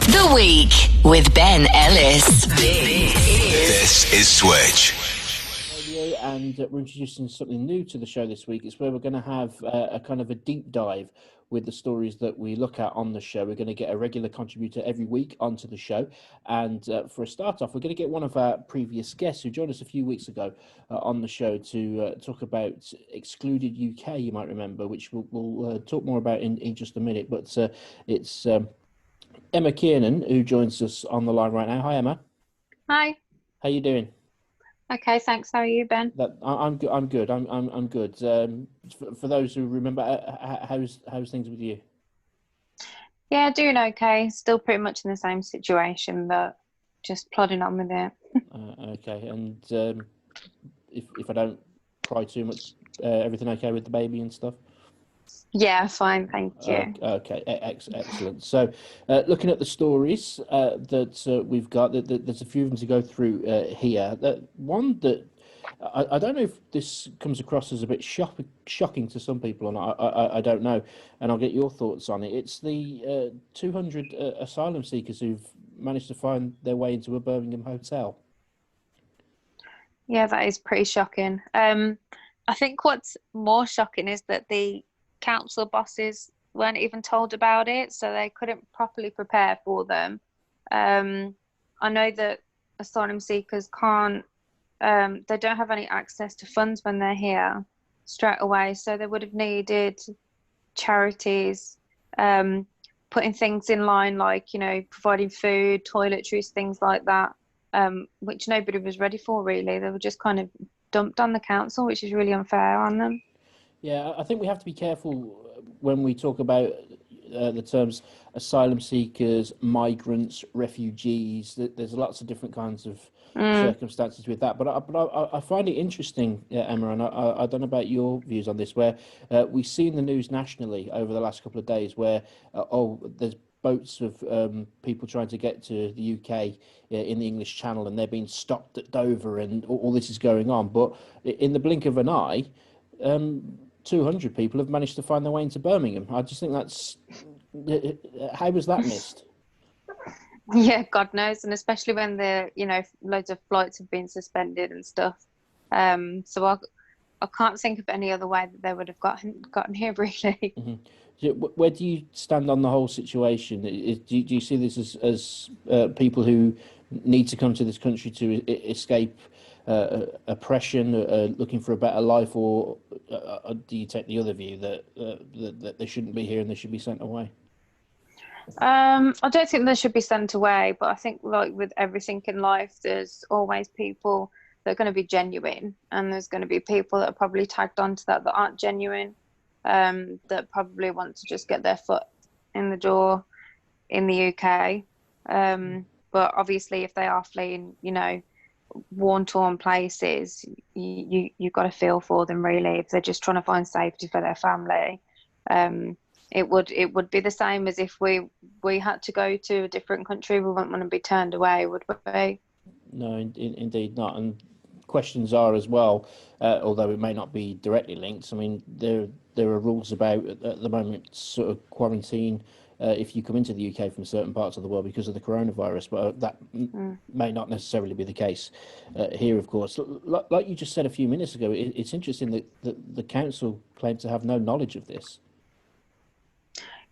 The Week with Ben Ellis. This is Switch. And we're introducing something new to the show this week. It's where we're going to have a kind of a deep dive with the stories that we look at on the show. We're going to get a regular contributor every week onto the show. And for a start off, we're going to get one of our previous guests who joined us a few weeks ago on the show to talk about Excluded UK, you might remember, which we'll talk more about in just a minute. But it's Emma Kiernan who joins us on the line right now. Hi, Emma. Hi. How you doing? Okay, thanks. How are you, Ben? I'm good. I'm good. For those who remember, how's things with you? Yeah, doing okay. Still pretty much in the same situation, but just plodding on with it. Okay, and if I don't pry too much, everything okay with the baby and stuff? Yeah, fine, thank you. Okay, excellent. So, looking at the stories that we've got, there's a few of them to go through here. One that I don't know if this comes across as a bit shocking to some people, and I don't know, and I'll get your thoughts on it. It's the 200 asylum seekers who've managed to find their way into a Birmingham hotel. Yeah, that is pretty shocking. I think what's more shocking is that the council bosses weren't even told about it, so they couldn't properly prepare for them. I know that asylum seekers can't, they don't have any access to funds when they're here straight away, so they would have needed charities putting things in line, like, you know, providing food, toiletries, things like that, which nobody was ready for, really. They were just kind of dumped on the council, which is really unfair on them. Yeah, I think we have to be careful when we talk about the terms asylum seekers, migrants, refugees. There's lots of different kinds of circumstances with that. But I find it interesting, Emma, and I don't know about your views on this, where we've seen the news nationally over the last couple of days where, there's boats of people trying to get to the UK in the English Channel, and they're being stopped at Dover, and all this is going on. But in the blink of an eye, 200 people have managed to find their way into Birmingham. I just think that's... How was that missed? Yeah, God knows, and especially when loads of flights have been suspended and stuff. So I can't think of any other way that they would have gotten here, really. Mm-hmm. Where do you stand on the whole situation? Do you see this as people who need to come to this country to escape oppression, looking for a better life, or do you take the other view that they shouldn't be here and they should be sent away? I don't think they should be sent away, but I think, like with everything in life, there's always people that are going to be genuine, and there's going to be people that are probably tagged onto that aren't genuine, that probably want to just get their foot in the door in the UK. But obviously, if they are fleeing, war-torn places, you've got to feel for them, really. If they're just trying to find safety for their family, it would be the same as if we had to go to a different country. We wouldn't want to be turned away, would we? No, indeed not. And questions are as well, although it may not be directly linked. I mean, there are rules about at the moment sort of quarantine if you come into the UK from certain parts of the world because of the coronavirus, but that may not necessarily be the case here, of course. Like you just said a few minutes ago, it's interesting that the council claimed to have no knowledge of this.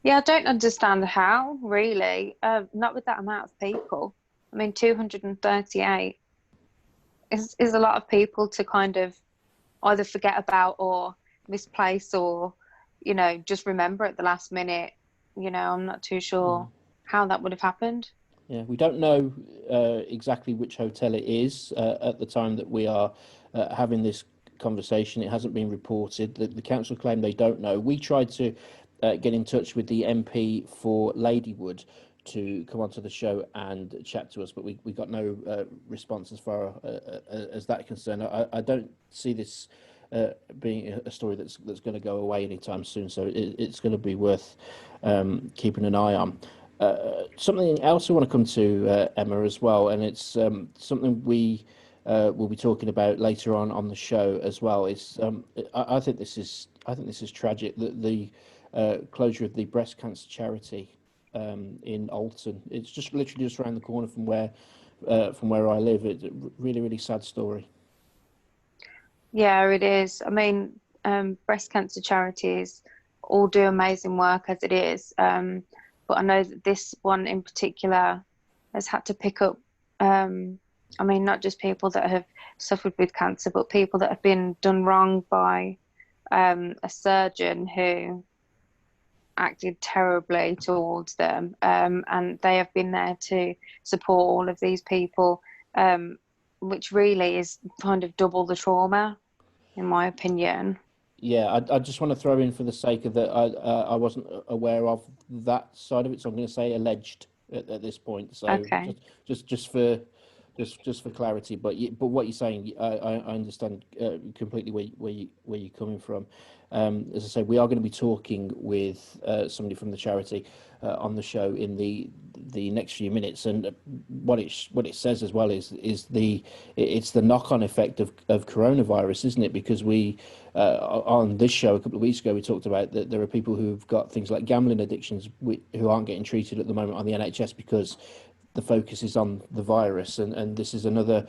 Yeah, I don't understand how, really. Not with that amount of people. I mean, 238 is a lot of people to kind of either forget about or misplace or, just remember at the last minute. I'm not too sure how that would have happened. Yeah, we don't know exactly which hotel it is at the time that we are having this conversation. It hasn't been reported. The council claim they don't know. We tried to get in touch with the MP for Ladywood to come onto the show and chat to us, but we got no response as far as that concerned. I don't see this being a story that's going to go away anytime soon, so it's going to be worth keeping an eye on. Something else I want to come to, Emma, as well, and it's something we will be talking about later on the show as well. Is I think this is tragic, that the closure of the breast cancer charity in Alton. It's just literally just around the corner from where I live. It's a really, really sad story. Yeah, it is. I mean, breast cancer charities all do amazing work as it is. But I know that this one in particular has had to pick up, I mean, not just people that have suffered with cancer, but people that have been done wrong by a surgeon who acted terribly towards them. And they have been there to support all of these people, which really is kind of double the trauma, in my opinion. Yeah, I just want to throw in for the sake of that, I wasn't aware of that side of it, so I'm going to say alleged at this point. So Okay. just for clarity, but what you're saying, I understand completely where you're coming from. As I say, we are going to be talking with somebody from the charity on the show in the next few minutes, and what it says as well is it's the knock-on effect of coronavirus, isn't it? Because we on this show a couple of weeks ago we talked about that there are people who've got things like gambling addictions who aren't getting treated at the moment on the NHS because the focus is on the virus, and this is another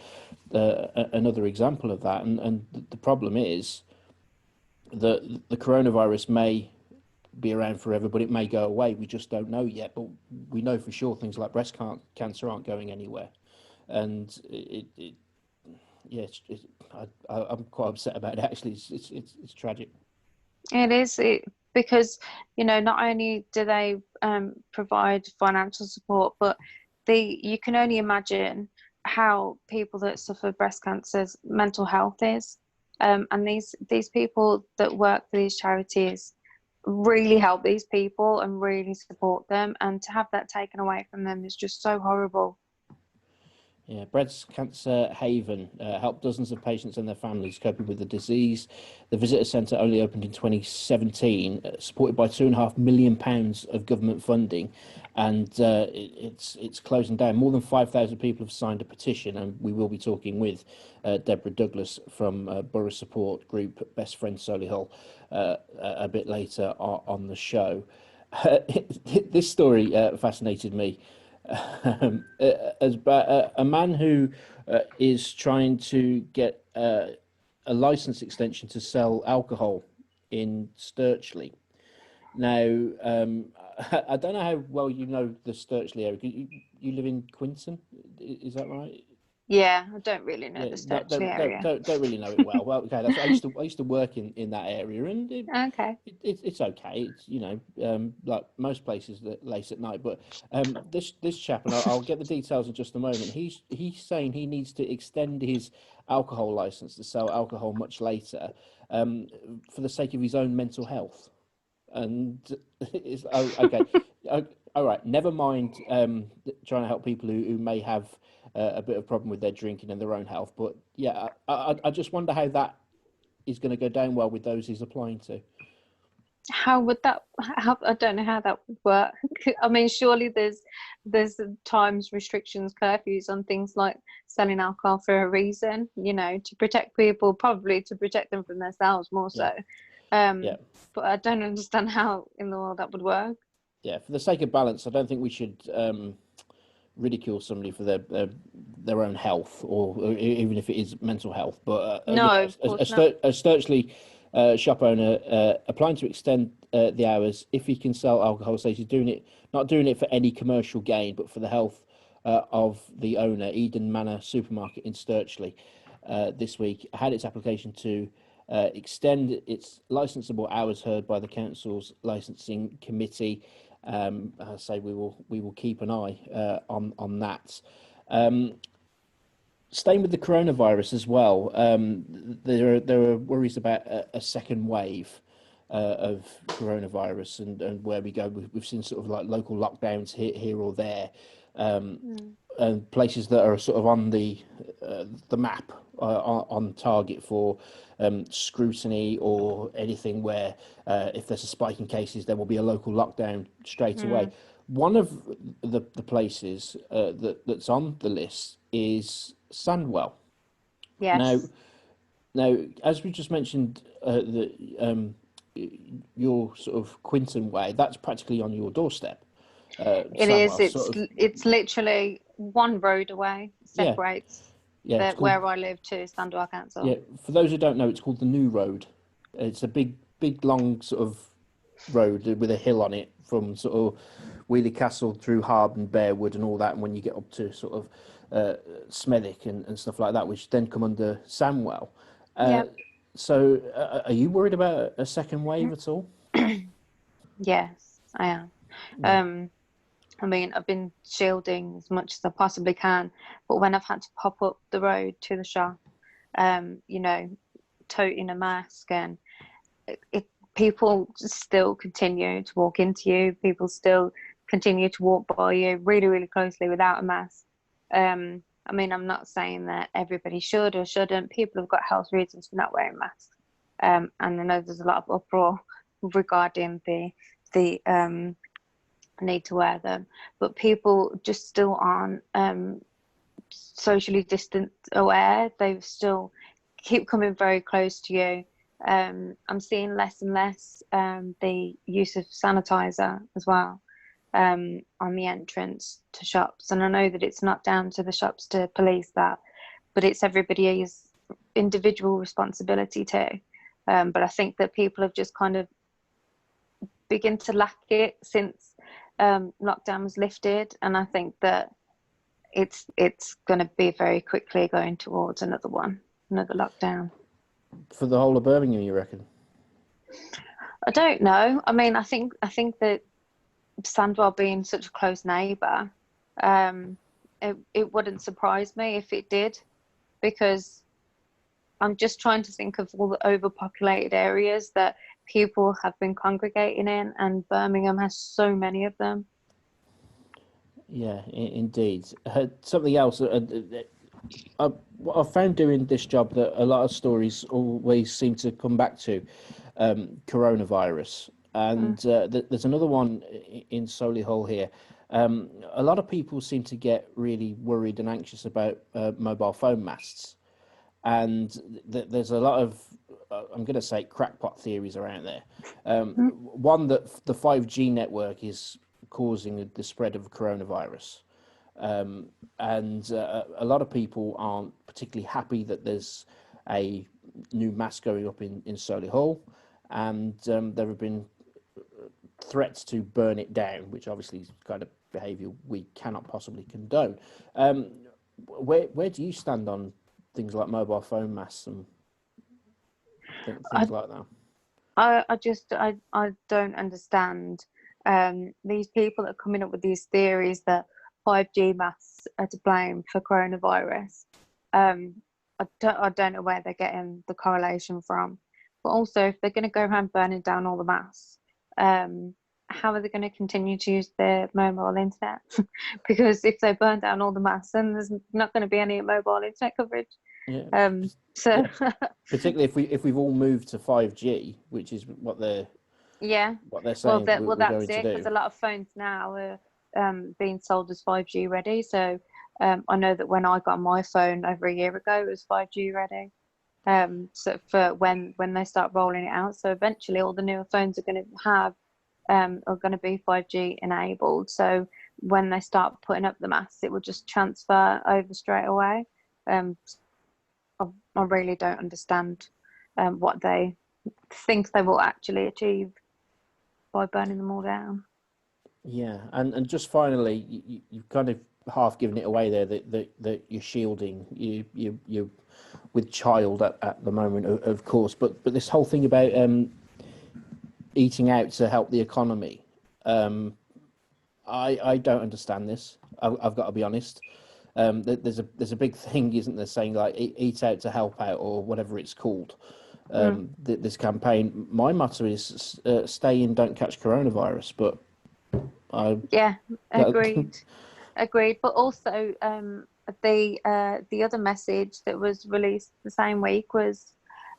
example of that. And the problem is that the coronavirus may be around forever, but it may go away. We just don't know yet. But we know for sure things like breast cancer aren't going anywhere, and I'm quite upset about it. Actually, it's tragic. It is because, you know, not only do they provide financial support, but you can only imagine how people that suffer breast cancer's mental health is. And these people that work for these charities really help these people and really support them. And to have that taken away from them is just so horrible. Yeah, Breast Cancer Haven helped dozens of patients and their families coping with the disease. The visitor centre only opened in 2017, supported by £2.5 million of government funding, and it's closing down. More than 5,000 people have signed a petition, and we will be talking with Deborah Douglas from Borough Support Group Best Friends Solihull a bit later on the show. This story fascinated me. A man who is trying to get a license extension to sell alcohol in Sturchley. Now, I don't know how well you know the Sturchley area. You live in Quinton, is that right? Yeah, I don't really know Yeah, the Sturchley area. don't really know it well. Well, okay, that's I used to work in that area, and Okay. it's okay. It's, you know, like most places that late at night. But this chap, and I'll get the details in just a moment. He's saying he needs to extend his alcohol license to sell alcohol much later, for the sake of his own mental health. And it's okay. All right, never mind trying to help people who may have a bit of problem with their drinking and their own health. But yeah, I just wonder how that is going to go down well with those he's applying to. How would that? I don't know how that would work. I mean, surely there's times restrictions, curfews on things like selling alcohol for a reason. You know, to protect people, probably to protect them from themselves more so. Yeah. But I don't understand how in the world that would work. Yeah, for the sake of balance, I don't think we should ridicule somebody for their own health, or even if it is mental health. But No, of course not. a Sturchley shop owner applying to extend the hours if he can sell alcohol, says he's not doing it for any commercial gain, but for the health of the owner. Eden Manor Supermarket in Sturchley this week had its application to extend its licensable hours heard by the council's licensing committee. I say we will keep an eye on that. Staying with the coronavirus as well, there are worries about a second wave of coronavirus and where we go. We've seen sort of like local lockdowns here or there, and places that are sort of on the map on target for scrutiny or anything where if there's a spike in cases, there will be a local lockdown straight away. One of the places that's on the list is Sandwell. Yes. Now, as we just mentioned, your sort of Quinton way, that's practically on your doorstep. It is. Sandwell, sort of. It's literally one road away Yeah, separates yeah. It's called. where I live to Standwell Yeah, Council. for those who don't know, it's called the New Road. It's a big, long sort of road with a hill on it from sort of Wheelie Castle through Harb and Bearwood and all that. And when you get up to sort of Smethwick and stuff like that, which then come under Samwell. Uh, Yep. so, are you worried about a second wave at all? Yes, I am. Yeah, Um, I mean, I've been shielding as much as I possibly can, but when I've had to pop up the road to the shop, you know, toting a mask, and people still continue to walk into you. People still continue to walk by you really, really closely without a mask. I mean, I'm not saying that everybody should or shouldn't. People have got health reasons for not wearing masks, and I know there's a lot of uproar regarding the need to wear them, but people just still aren't socially distant aware. They still keep coming very close to you. I'm seeing less and less the use of sanitizer as well on the entrance to shops, and I know that it's not down to the shops to police that, but it's everybody's individual responsibility too. But I think that people have just kind of begin to lack it since lockdown was lifted, and I think that it's going to be very quickly going towards another lockdown. for the whole of Birmingham, you reckon? I don't know. I mean, I think that Sandwell being such a close neighbour, it wouldn't surprise me if it did, because I'm just trying to think of all the overpopulated areas that people have been congregating in, and Birmingham has so many of them. Yeah, indeed. Something else. What I've found doing this job, that a lot of stories always seem to come back to coronavirus, and there's another one in Solihull here. A lot of people seem to get really worried and anxious about mobile phone masts, and there's a lot of I'm going to say crackpot theories around there. One, that the 5G network is causing the spread of coronavirus. And a lot of people aren't particularly happy that there's a new mass going up in Solihull, and there have been threats to burn it down, which obviously is kind of behaviour we cannot possibly condone. Where do you stand on things like mobile phone masts and things like that? I don't understand these people that are coming up with these theories that 5G masts are to blame for coronavirus. I don't know where they're getting the correlation from. But also, if they're going to go around burning down all the masts, how are they going to continue to use their mobile internet? Because if they burn down all the masts, then there's not going to be any mobile internet coverage. Yeah. So particularly if we've all moved to 5G, which is what they're saying we're that's going to it. do. Because a lot of phones now are being sold as 5G ready. So I know that when I got my phone over a year ago, it was 5G ready. So for when they start rolling it out, so eventually all the newer phones are going to have are going to be 5G enabled. So when they start putting up the masts, it will just transfer over straight away. I really don't understand what they think they will actually achieve by burning them all down. Yeah, and just finally, you've kind of half given it away there that you're shielding you with child at the moment, of course, but this whole thing about eating out to help the economy, I don't understand this. I've got to be honest. There's a big thing, isn't there, saying like eat out to help out, or whatever it's called. This campaign. My motto is stay in, don't catch coronavirus. But agreed. But also, the other message that was released the same week was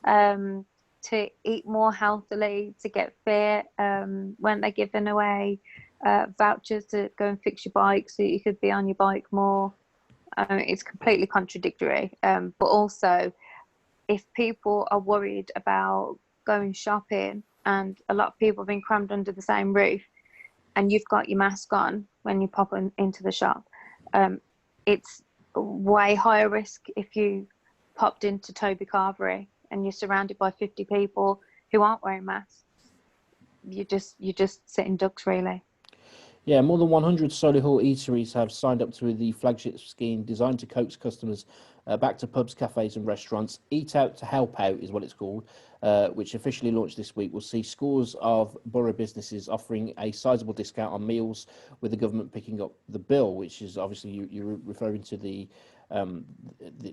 to eat more healthily, to get fit. When they're giving away vouchers to go and fix your bike so you could be on your bike more. It's completely contradictory. But also, if people are worried about going shopping, and a lot of people have been crammed under the same roof, and you've got your mask on when you pop into the shop, it's way higher risk if you popped into Toby Carvery and you're surrounded by 50 people who aren't wearing masks. You're just sitting ducks, really. Yeah, more than 100 Solihull eateries have signed up to the flagship scheme designed to coax customers back to pubs, cafes and restaurants. Eat Out to Help Out is what it's called, which officially launched this week. Will see scores of borough businesses offering a sizable discount on meals, with the government picking up the bill, which is obviously you're referring to the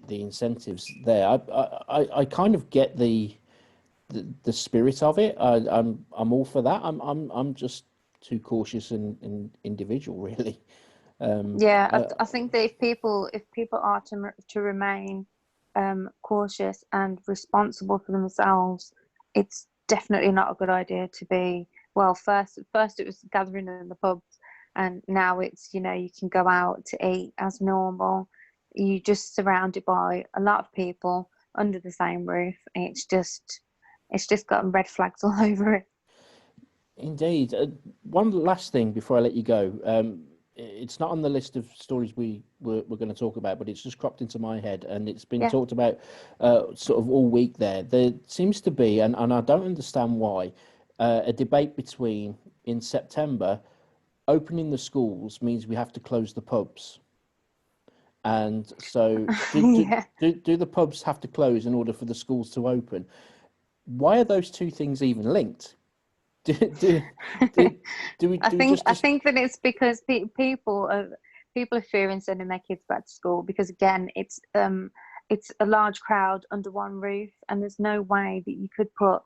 incentives there. I kind of get the spirit of it. I'm all for that. I'm just too cautious and individual, really. I think that if people are to remain cautious and responsible for themselves, it's definitely not a good idea to be, well, first it was gathering in the pubs, and now it's, you can go out to eat as normal. You're just surrounded by a lot of people under the same roof, and it's just gotten red flags all over it. Indeed. One last thing before I let you go. It's not on the list of stories we're going to talk about, but it's just cropped into my head, and it's been talked about sort of all week there. There seems to be, and I don't understand why, a debate between, in September, opening the schools means we have to close the pubs. And so do the pubs have to close in order for the schools to open? Why are those two things even linked? I think that it's because people are fearing sending their kids back to school, because again it's a large crowd under one roof, and there's no way that you could put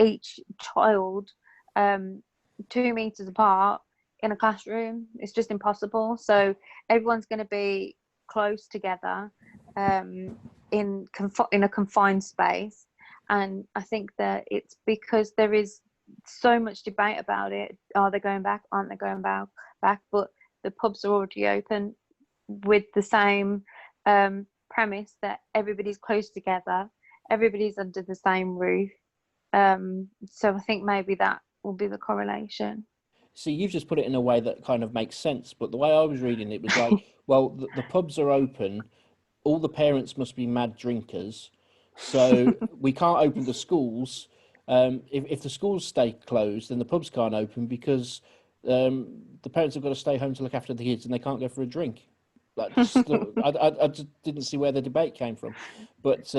each child 2 meters apart in a classroom. It's just impossible. So everyone's going to be close together in a confined space, and I think that it's because there is so much debate about it. Are they going back? Aren't they going back? But the pubs are already open with the same premise that everybody's close together, everybody's under the same roof. So I think maybe that will be the correlation. So you've just put it in a way that kind of makes sense, but the way I was reading it was like, well, the pubs are open, all the parents must be mad drinkers, so we can't open the schools. If the schools stay closed, then the pubs can't open because the parents have got to stay home to look after the kids, and they can't go for a drink. I just didn't see where the debate came from. But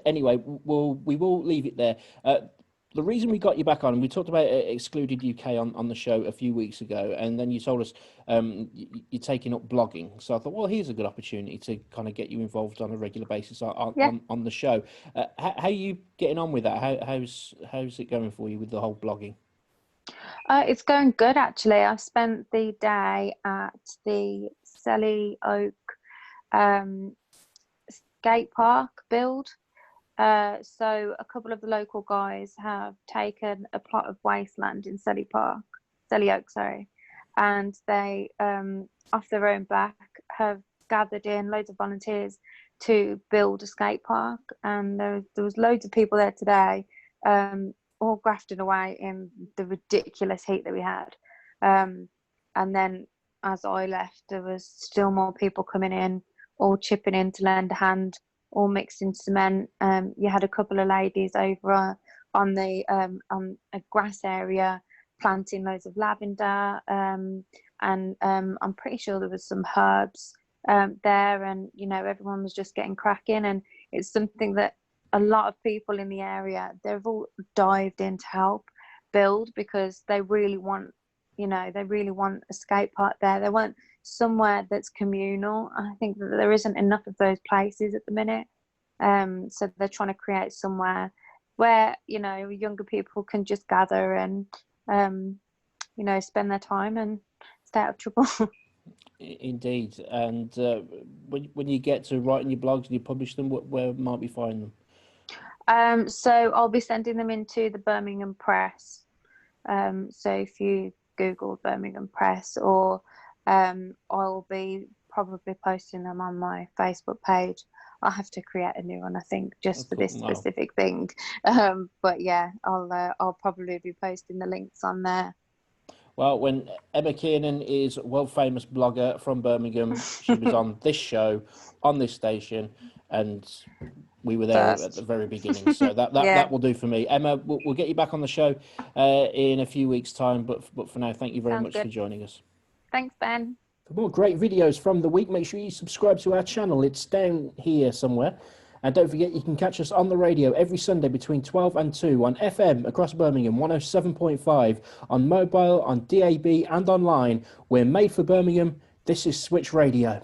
anyway, we will leave it there. The reason we got you back on, we talked about Excluded UK on the show a few weeks ago, and then you told us you're taking up blogging. So I thought, well, here's a good opportunity to kind of get you involved on a regular basis on the show. How are you getting on with that? How's it going for you with the whole blogging? It's going good, actually. I spent the day at the Selly Oak skate park build. So a couple of the local guys have taken a plot of wasteland in Selly Oak, and they, off their own back, have gathered in loads of volunteers to build a skate park. And there was loads of people there today, all grafting away in the ridiculous heat that we had. And then as I left, there was still more people coming in, all chipping in to lend a hand, all mixed in cement. You had a couple of ladies over on a grass area planting loads of lavender, and I'm pretty sure there was some herbs there, and everyone was just getting cracking. And it's something that a lot of people in the area, they've all dived in to help build, because they really want a skate park there. They want somewhere that's communal. I think that there isn't enough of those places at the minute. So they're trying to create somewhere where, younger people can just gather and, spend their time and stay out of trouble. Indeed. And when you get to writing your blogs and you publish them, where might we find them? So I'll be sending them into the Birmingham Press. So if you Google Birmingham Press, or I'll be probably posting them on my Facebook page. I'll have to create a new one, I think, just for this specific thing. But yeah, I'll probably be posting the links on there. Well, when Emma Kiernan is a world-famous blogger from Birmingham, she was on this show, on this station, and we were there at the very beginning. So that will do for me. Emma, we'll get you back on the show in a few weeks' time. But for now, thank you very much for joining us. Thanks, Ben. For more great videos from the week, make sure you subscribe to our channel. It's down here somewhere. And don't forget, you can catch us on the radio every Sunday between 12 and 2 on FM across Birmingham, 107.5, on mobile, on DAB and online. We're made for Birmingham. This is Switch Radio.